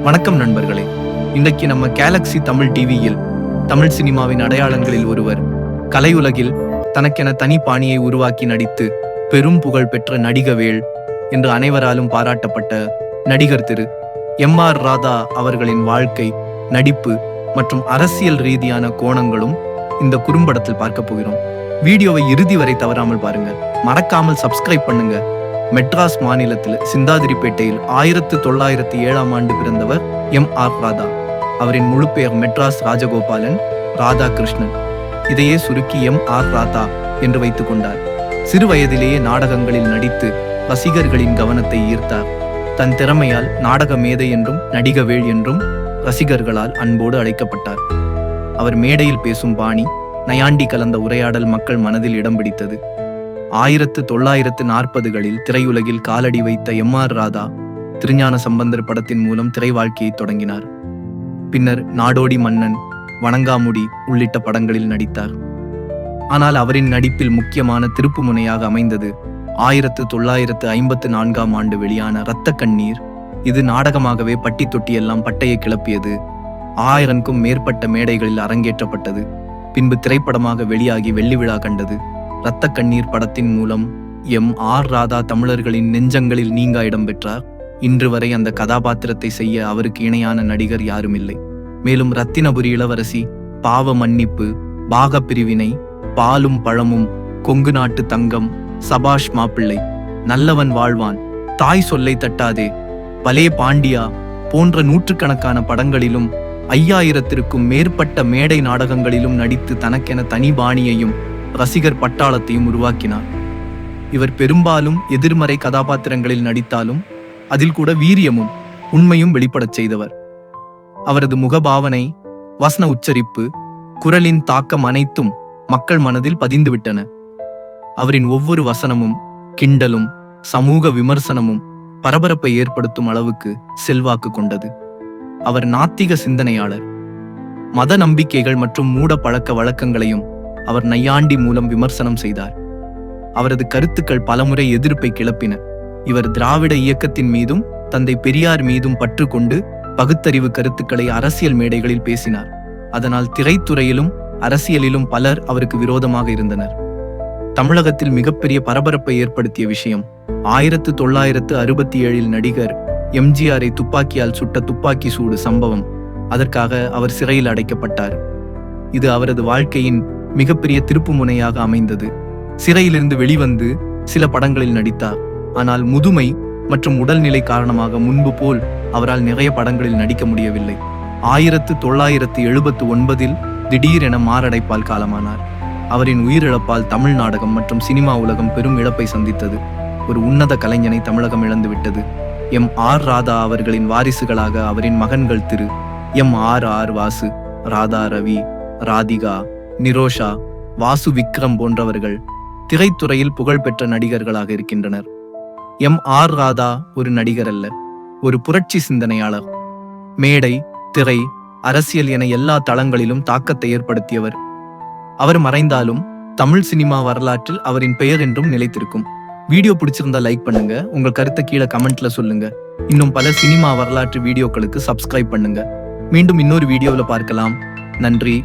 வணக்கம் நண்பர்களே. இன்றைக்கு நம்ம கேலக்ஸி தமிழ் டிவியில் தமிழ் சினிமாவின் அடையாளங்களில் ஒருவர், கலையுலகில் தனக்கென தனி பாணியை உருவாக்கி நடித்து பெரும் புகழ் பெற்ற நடிகவேள் என்று அனைவராலும் பாராட்டப்பட்ட நடிகர் திரு எம்.ஆர். ராதா அவர்களின் வாழ்க்கை, நடிப்பு மற்றும் அரசியல் ரீதியான கோணங்களும் இந்த குறும்படத்தில் பார்க்க போகிறோம். வீடியோவை இறுதி வரை தவறாமல் பாருங்க. மறக்காமல் சப்ஸ்கிரைப் பண்ணுங்க. மெட்ராஸ் மாநிலத்தில் சிந்தாதிரிப்பேட்டையில் 1907 பிறந்தவர் எம்.ஆர். ராதா. அவரின் முழு பெயர் மெட்ராஸ் ராஜகோபாலன் ராதாகிருஷ்ணன். இதையே சுருக்கி எம்.ஆர். ராதா என்று வைத்துக் கொண்டார். சிறு வயதிலேயே நாடகங்களில் நடித்து ரசிகர்களின் கவனத்தை ஈர்த்தார். தன் திறமையால் நாடக மேதை என்றும் நடிகவேள் என்றும் ரசிகர்களால் அன்போடு அழைக்கப்பட்டார். அவர் மேடையில் பேசும் பாணி, நையாண்டி கலந்த உரையாடல் மக்கள் மனதில் இடம் பிடித்தது. 1940களில் திரையுலகில் காலடி வைத்த எம்.ஆர். ராதா திருஞான சம்பந்தர் படத்தின் மூலம் திரை வாழ்க்கையை தொடங்கினார். பின்னர் நாடோடி மன்னன், வணங்காமுடி உள்ளிட்ட படங்களில் நடித்தார். ஆனால் அவரின் நடிப்பில் முக்கியமான திருப்புமுனையாக அமைந்தது 1954 வெளியான இரத்த கண்ணீர். இது நாடகமாகவே பட்டி தொட்டியெல்லாம் பட்டையை கிளப்பியது. 1000க்கும் மேற்பட்ட மேடைகளில் அரங்கேற்றப்பட்டது. பின்பு திரைப்படமாக வெளியாகி வெள்ளி விழா கண்டது. இரத்த கண்ணீர் படத்தின் மூலம் எம்.ஆர். ராதா தமிழர்களின் நெஞ்சங்களில் நீங்கா இடம் பெற்றார். இன்று வரை அந்த கதாபாத்திரத்தை செய்ய அவருக்கு இணையான நடிகர் யாரும் இல்லை. மேலும் ரத்தினபுரி இளவரசி, பாவ மன்னிப்பு, பாகப்பிரிவினை, பாலும் பழமும், கொங்கு நாட்டு தங்கம், சபாஷ் மாப்பிள்ளை, நல்லவன் வாழ்வான், தாய் சொல்லை தட்டாதே, பலே பாண்டியா போன்ற நூற்றுக்கணக்கான படங்களிலும் 5000த்திற்கும் மேற்பட்ட மேடை நாடகங்களிலும் நடித்து தனக்கென தனி பாணியையும் ரசிகர் பட்டாளத்தையும் உருவாக்கினார். இவர் பெரும்பாலும் எதிர்மறை கதாபாத்திரங்களில் நடித்தாலும் அதில் கூட வீரியமும் உண்மையும் வெளிப்படச் செய்தவர். அவரது முகபாவனை, வசன உச்சரிப்பு, குரலின் தாக்கம் அனைத்தும் மக்கள் மனதில் பதிந்துவிட்டன. அவரின் ஒவ்வொரு வசனமும், கிண்டலும், சமூக விமர்சனமும் பரபரப்பை ஏற்படுத்தும் அளவுக்கு செல்வாக்கு கொண்டது. அவர் நாத்திக சிந்தனையாளர். மத நம்பிக்கைகள் மற்றும் மூட பழக்க வழக்கங்களையும் அவர் நையாண்டி மூலம் விமர்சனம் செய்தார். அவரது கருத்துக்கள் பலமுறை எதிர்ப்பை கிளப்பின. இவர் திராவிட இயக்கத்தின் மீதும் தந்தை பெரியார் மீதும் பற்று கொண்டு பகுத்தறிவு கருத்துக்களை அரசியல் மேடைகளில் பேசினார். அதனால் திரைத்துறையிலும் அரசியலிலும் பலர் அவருக்கு விரோதமாக இருந்தனர். தமிழகத்தில் மிகப்பெரிய பரபரப்பை ஏற்படுத்திய விஷயம் 1967 நடிகர் எம்.ஜி.ஆரை துப்பாக்கியால் சுட்ட துப்பாக்கி சூடு சம்பவம். அதற்காக அவர் சிறையில் அடைக்கப்பட்டார். இது அவரது வாழ்க்கையின் மிகப்பெரிய திருப்புமுனையாக அமைந்தது. சிறையிலிருந்து வெளிவந்து சில படங்களில் நடித்தார். ஆனால் முதுமை மற்றும் உடல்நிலை காரணமாக முன்பு போல் அவரால் நிறைய படங்களில் நடிக்க முடியவில்லை. 1979 திடீரென மாரடைப்பால் காலமானார். அவரின் உயிரிழப்பால் தமிழ் நாடகம் மற்றும் சினிமா உலகம் பெரும் இழப்பை சந்தித்தது. ஒரு உன்னத கலைஞனை தமிழகம் இழந்துவிட்டது. எம்.ஆர். ராதா அவர்களின் வாரிசுகளாக அவரின் மகன்கள் திரு எம்.ஆர். வாசு, ராதா ரவி, ராதிகா, நிரோஷா, வாசு விக்ரம் போன்றவர்கள் திரைத்துறையில் புகழ்பெற்ற நடிகர்களாக இருக்கின்றனர். எம்.ஆர். ராதா ஒரு நடிகர் அல்ல, ஒரு புரட்சி சிந்தனையாளர். மேடை, திரை, அரசியல் என எல்லா தளங்களிலும் தாக்கத்தை ஏற்படுத்தியவர். அவர் மறைந்தாலும் தமிழ் சினிமா வரலாற்றில் அவரின் பெயர் என்றும் நிலைத்திருக்கும். வீடியோ பிடிச்சிருந்தா லைக் பண்ணுங்க. உங்கள் கருத்தை கீழே கமெண்ட்ல சொல்லுங்க. இன்னும் பல சினிமா வரலாற்று வீடியோக்களுக்கு சப்ஸ்கிரைப் பண்ணுங்க. மீண்டும் இன்னொரு வீடியோவில் பார்க்கலாம். நன்றி.